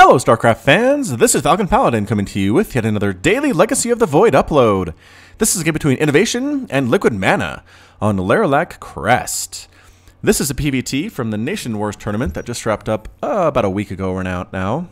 Hello StarCraft fans, this is Falcon Paladin coming to you with yet another daily Legacy of the Void upload. This is a game between INnoVation and Liquid MaNa on Lerilak Crest. This is a PvT from the Nation Wars tournament that just wrapped up about a week ago or now.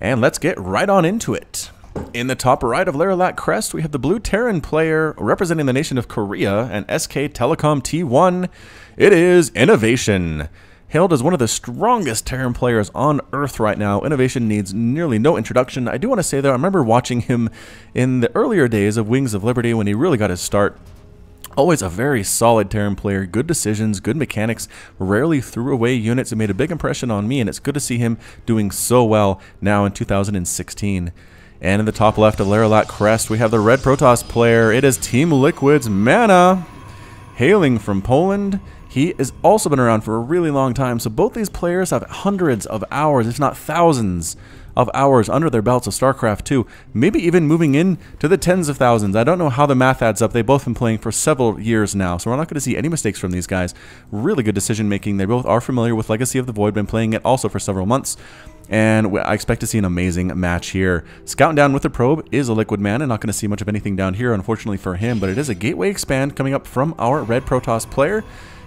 And let's get right on into it. In the top right of Lerilak Crest, we have the blue Terran player representing the nation of Korea and SK Telecom T1. It is INnoVation. Hailed as one of the strongest Terran players on Earth right now, INnoVation needs nearly no introduction. I do want to say though, I remember watching him in the earlier days of Wings of Liberty when he really got his start. Always a very solid Terran player, good decisions, good mechanics, rarely threw away units. It made a big impression on me, and it's good to see him doing so well now in 2016. And in the top left of Lerilak Crest, we have the red Protoss player. It is Team Liquid's MaNa, hailing from Poland. He has also been around for a really long time, so both these players have hundreds of hours, if not thousands of hours under their belts of StarCraft 2, maybe even moving in to the tens of thousands. I don't know how the math adds up. They've both been playing for several years now, so we're not going to see any mistakes from these guys. Really good decision making. They both are familiar with Legacy of the Void, been playing it also for several months. And I expect to see an amazing match here. Scouting down with the probe is a Liquid MaNa. Not going to see much of anything down here, unfortunately for him, but it is a gateway expand coming up from our red Protoss player.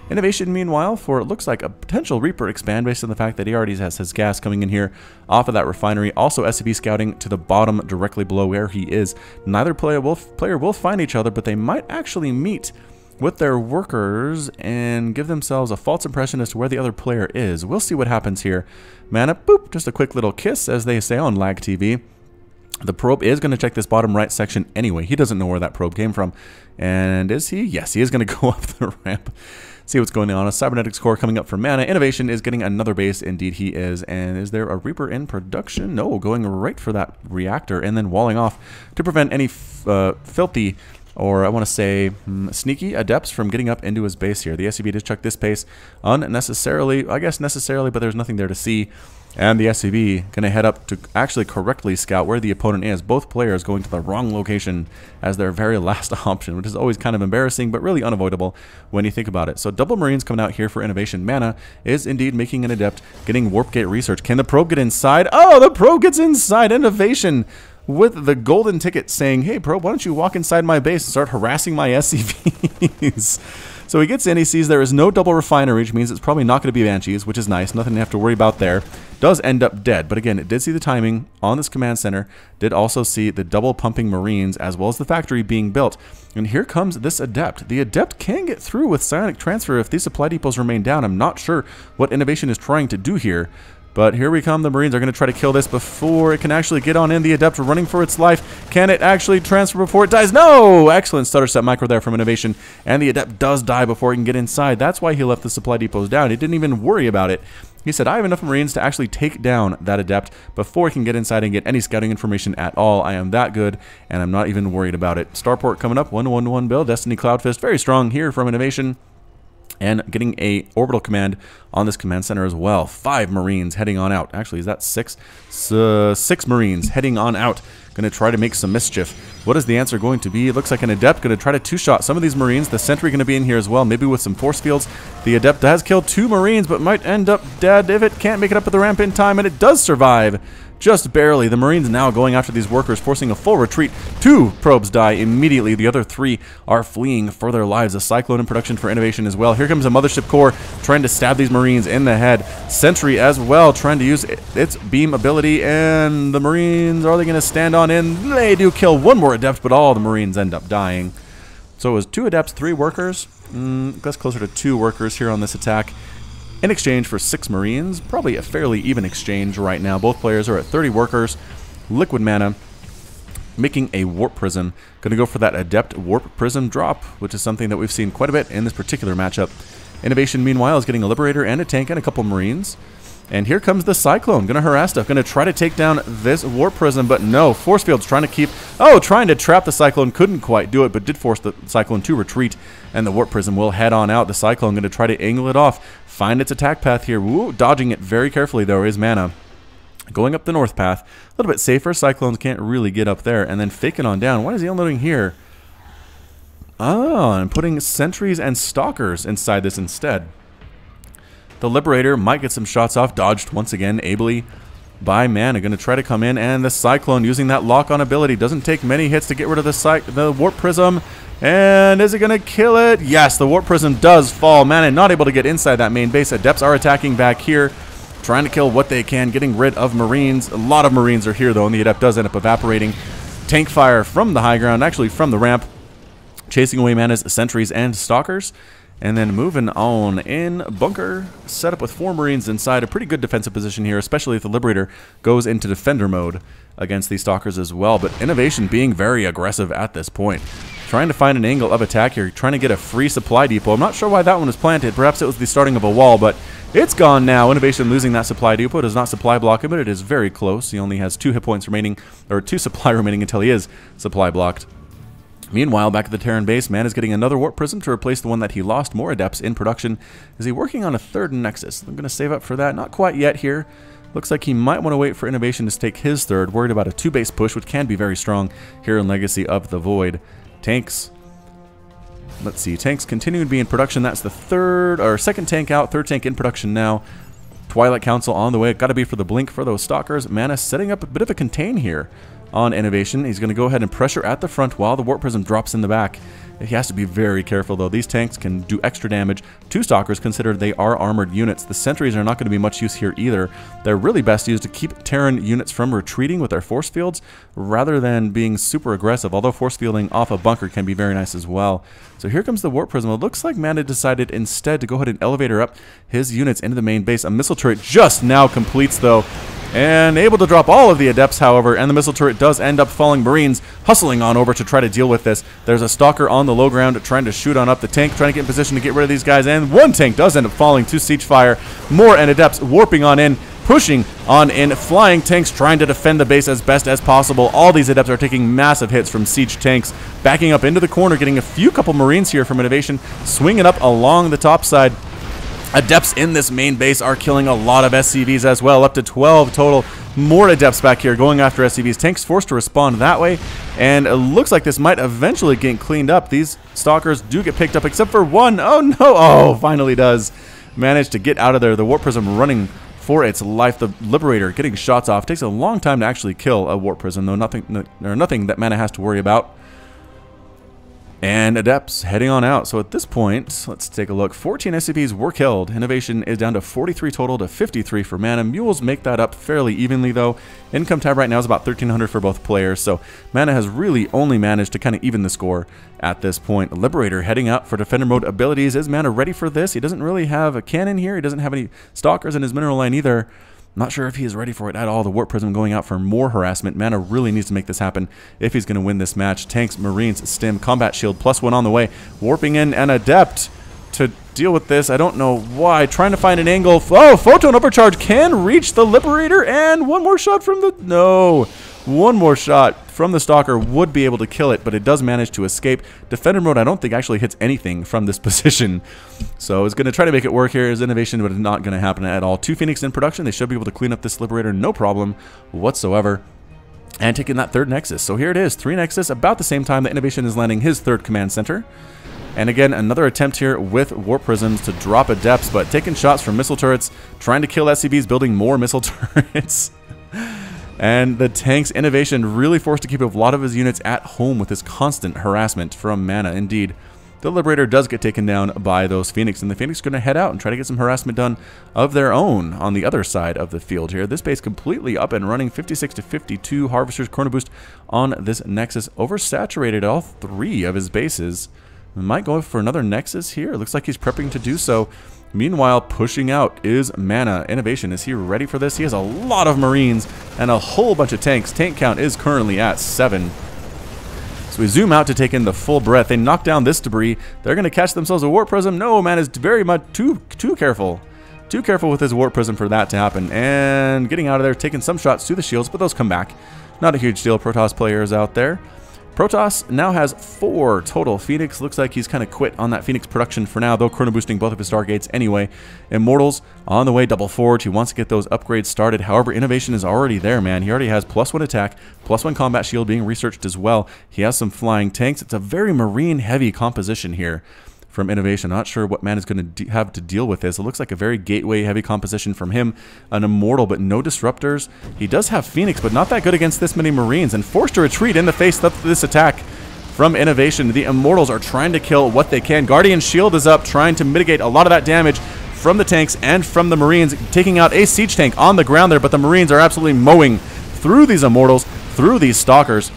INnoVation, meanwhile, for it looks like a potential Reaper expand based on the fact that he already has his gas coming in here off of that refinery. Also, SCV scouting to the bottom directly below where he is. Neither player will find each other, but they might actually meet with their workers and give themselves a false impression as to where the other player is. We'll see what happens here. MaNa, boop, just a quick little kiss, as they say on Lag TV. The probe is going to check this bottom right section anyway. He doesn't know where that probe came from. And is he? Yes, he is going to go up the ramp. See what's going on. A cybernetics core coming up for MaNa. INnoVation is getting another base. Indeed he is. And is there a Reaper in production? No, going right for that reactor and then walling off to prevent any filthy, or I want to say sneaky adepts from getting up into his base here. The SCV did check this base unnecessarily, I guess necessarily, but there's nothing there to see. And the SCV going to head up to actually correctly scout where the opponent is. Both players going to the wrong location as their very last option, which is always kind of embarrassing, but really unavoidable when you think about it. So double Marines coming out here for INnoVation. MaNa is indeed making an adept, getting warp gate research. Can the probe get inside? Oh, the probe gets inside. INnoVation with the golden ticket saying, hey, probe, why don't you walk inside my base and start harassing my SCVs? So he gets in, he sees there is no double refinery, which means it's probably not going to be Banshees, which is nice. Nothing to have to worry about there. Does end up dead, but again, it did see the timing on this command center. Did also see the double pumping Marines, as well as the factory being built. And here comes this Adept. The Adept can get through with Psionic Transfer if these supply depots remain down. I'm not sure what INnoVation is trying to do here. But here we come. The Marines are going to try to kill this before it can actually get on in. The Adept running for its life. Can it actually transfer before it dies? No! Excellent stutter step micro there from INnoVation. And the Adept does die before he can get inside. That's why he left the supply depots down. He didn't even worry about it. He said, I have enough Marines to actually take down that Adept before he can get inside and get any scouting information at all. I am that good, and I'm not even worried about it. Starport coming up. 1-1-1 build. Destiny Cloudfist. Very strong here from INnoVation. And getting a orbital command on this command center as well. 5 Marines heading on out. Actually, is that 6? 6 Marines heading on out. Going to try to make some mischief. What is the answer going to be? It looks like an Adept going to try to two-shot some of these Marines. The Sentry going to be in here as well, maybe with some force fields. The Adept has killed 2 Marines, but might end up dead if it can't make it up to the ramp in time, and it does survive. Just barely. The Marines now going after these workers, forcing a full retreat. 2 probes die immediately. The other 3 are fleeing for their lives. A Cyclone in production for INnoVation as well. Here comes a Mothership Core trying to stab these Marines in the head. Sentry as well trying to use its beam ability. And the Marines, are they going to stand on in? They do kill 1 more Adept, but all the Marines end up dying. So it was 2 Adepts, 3 workers. That's closer to 2 workers here on this attack. In exchange for 6 Marines, probably a fairly even exchange right now. Both players are at 30 workers. Liquid MaNa making a Warp Prism. Going to go for that Adept Warp Prism drop, which is something that we've seen quite a bit in this particular matchup. INnoVation, meanwhile, is getting a Liberator and a tank and a couple Marines. And here comes the Cyclone. Going to harass stuff. Going to try to take down this Warp Prism, but no. Force Field's trying to keep... Oh, trying to trap the Cyclone. Couldn't quite do it, but did force the Cyclone to retreat. And the Warp Prism will head on out. The Cyclone going to try to angle it off. Find its attack path here. Woo, dodging it very carefully, though, is MaNa. Going up the north path. A little bit safer. Cyclones can't really get up there. And then faking on down. Why is he unloading here? Oh, and putting sentries and stalkers inside this instead. The Liberator might get some shots off. Dodged once again ably. by MaNa. Going to try to come in, and the Cyclone using that lock-on ability. Doesn't take many hits to get rid of the Warp Prism. And is it going to kill it? Yes, the Warp Prism does fall. MaNa not able to get inside that main base. Adepts are attacking back here, trying to kill what they can, getting rid of Marines. A lot of Marines are here, though, and the Adept does end up evaporating. Tank fire from the high ground, actually from the ramp, chasing away MaNa's sentries and stalkers. And then moving on in bunker, set up with 4 Marines inside. A pretty good defensive position here, especially if the Liberator goes into defender mode against these stalkers as well. But INnoVation being very aggressive at this point. Trying to find an angle of attack here, trying to get a free supply depot. I'm not sure why that one was planted. Perhaps it was the starting of a wall, but it's gone now. INnoVation losing that supply depot. Does not supply block him, but it is very close. He only has 2 hit points remaining, or 2 supply remaining until he is supply blocked. Meanwhile, back at the Terran base, MaNa is getting another Warp Prism to replace the one that he lost. More Adepts in production. Is he working on a 3rd Nexus? I'm going to save up for that. Not quite yet here. Looks like he might want to wait for INnoVation to take his 3rd. Worried about a 2-base push, which can be very strong here in Legacy of the Void. Tanks. Let's see. Tanks continue to be in production. That's the 2nd tank out. 3rd tank in production now. Twilight Council on the way. Got to be for the blink for those stalkers. MaNa setting up a bit of a contain here on INnoVation. He's going to go ahead and pressure at the front while the Warp Prism drops in the back. He has to be very careful, though. These tanks can do extra damage to stalkers, considered they are armored units. The sentries are not going to be much use here either. They're really best used to keep Terran units from retreating with their force fields rather than being super aggressive, although force fielding off a bunker can be very nice as well. So here comes the Warp Prism. It looks like MaNa decided instead to go ahead and elevator up his units into the main base. A missile turret just now completes, though, and able to drop all of the Adepts, however, and the missile turret does end up falling. Marines hustling on over to try to deal with this. There's a stalker on the low ground trying to shoot on up the tank, trying to get in position to get rid of these guys, and one tank does end up falling to siege fire. More and Adepts warping on in, pushing on in, flying tanks trying to defend the base as best as possible. All these Adepts are taking massive hits from siege tanks, backing up into the corner, getting a couple Marines here from INnoVation, swinging up along the top side. Adepts in this main base are killing a lot of SCVs as well, up to 12 total. More Adepts back here going after SCVs. Tanks forced to respond that way, and it looks like this might eventually get cleaned up. These stalkers do get picked up, except for one. Oh no! Oh, finally does manage to get out of there. The Warp Prism running for its life. The Liberator getting shots off. Takes a long time to actually kill a Warp Prism, though nothing that MaNa has to worry about. And Adepts heading on out. So at this point, let's take a look. 14 SCVs were killed. INnoVation is down to 43 total to 53 for MaNa. Mules make that up fairly evenly, though. Income tab right now is about 1,300 for both players. So MaNa has really only managed to kind of even the score at this point. Liberator heading out for defender mode abilities. Is MaNa ready for this? He doesn't really have a cannon here. He doesn't have any stalkers in his mineral line either. Not sure if he is ready for it at all. The Warp Prism going out for more harassment. MaNa really needs to make this happen if he's going to win this match. Tanks, Marines, Stim, Combat Shield, +1 on the way. Warping in an Adept to deal with this. I don't know why. Trying to find an angle. Oh, Photon Overcharge can reach the Liberator, and one more shot from the... No. One more shot from the Stalker would be able to kill it, but it does manage to escape. Defender mode, I don't think, actually hits anything from this position. So it's going to try to make it work here as INnoVation, but it's not going to happen at all. 2 Phoenix in production. They should be able to clean up this Liberator, no problem whatsoever. And taking that 3rd Nexus. So here it is, 3 Nexus, about the same time that INnoVation is landing his 3rd command center. And again, another attempt here with Warp Prisms to drop Adepts, but taking shots from missile turrets, trying to kill SCVs, building more missile turrets. And the tanks, INnoVation, really forced to keep a lot of his units at home with this constant harassment from MaNa. Indeed, the Liberator does get taken down by those Phoenix, and the Phoenix are going to head out and try to get some harassment done of their own on the other side of the field here. This base completely up and running, 56 to 52. Harvesters, Chrono Boost on this Nexus. Oversaturated all 3 of his bases. We might go for another Nexus here. Looks like he's prepping to do so. Meanwhile, pushing out is MaNa. INnoVation, is he ready for this? He has a lot of Marines and a whole bunch of tanks. Tank count is currently at 7. So we zoom out to take in the full breath. They knock down this debris. They're going to catch themselves a Warp Prism. No, MaNa is very much too careful. Too careful with his Warp Prism for that to happen. And getting out of there, taking some shots to the shields, but those come back. Not a huge deal. Protoss players out there. Protoss now has 4 total Phoenix. Looks like he's kind of quit on that Phoenix production for now, though chrono boosting both of his Stargates anyway. Immortals on the way, double forge. He wants to get those upgrades started. However, INnoVation is already there, man. He already has +1 attack, +1 combat shield being researched as well. He has some flying tanks. It's a very marine heavy composition here from INnoVation. Not sure what MaNa is going to have to deal with this. It looks like a very gateway-heavy composition from him. An Immortal, but no Disruptors. He does have Phoenix, but not that good against this many Marines, and forced to retreat in the face of this attack from INnoVation. The Immortals are trying to kill what they can. Guardian Shield is up, trying to mitigate a lot of that damage from the tanks and from the Marines, taking out a siege tank on the ground there, but the Marines are absolutely mowing through these Immortals, through these Stalkers,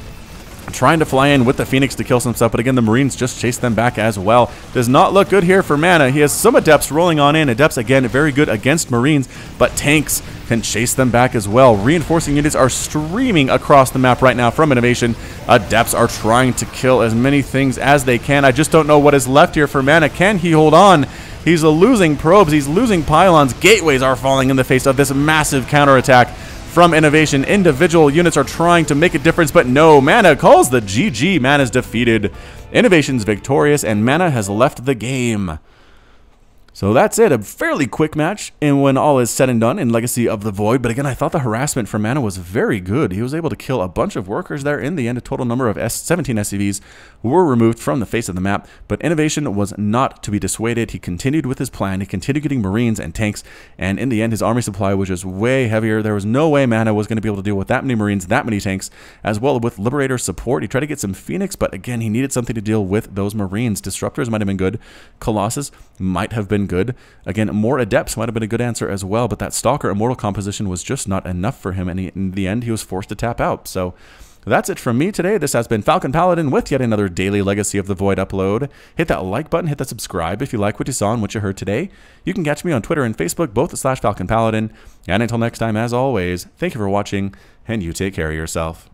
trying to fly in with the Phoenix to kill some stuff, but again, the Marines just chase them back as well. Does not look good here for MaNa. He has some Adepts rolling on in. Adepts, again, very good against Marines, but tanks can chase them back as well. Reinforcing units are streaming across the map right now from INnoVation. Adepts are trying to kill as many things as they can. I just don't know what is left here for MaNa. Can he hold on? He's losing probes. He's losing pylons. Gateways are falling in the face of this massive counterattack from INnoVation. Individual units are trying to make a difference, but no. MaNa calls the GG. MaNa's defeated. INnoVation's victorious, and MaNa has left the game. So that's it, a fairly quick match, and when all is said and done in Legacy of the Void. But again, I thought the harassment from MaNa was very good. He was able to kill a bunch of workers there. In the end, a total number of 17 SCVs were removed from the face of the map, but INnoVation was not to be dissuaded. He continued with his plan. He continued getting Marines and tanks, and in the end, his army supply was just way heavier. There was no way MaNa was going to be able to deal with that many Marines, that many tanks, as well with Liberator support. He tried to get some Phoenix, but again, he needed something to deal with those Marines. Disruptors might have been good. Colossus might have been good. Again, more Adepts might have been a good answer as well, but that Stalker Immortal composition was just not enough for him, and in the end, he was forced to tap out. So that's it from me today. This has been Falcon Paladin with yet another daily Legacy of the Void upload. Hit that like button, hit that subscribe if you like what you saw and what you heard today. You can catch me on Twitter and Facebook, both /Falcon Paladin. And until next time, as always, thank you for watching, and you take care of yourself.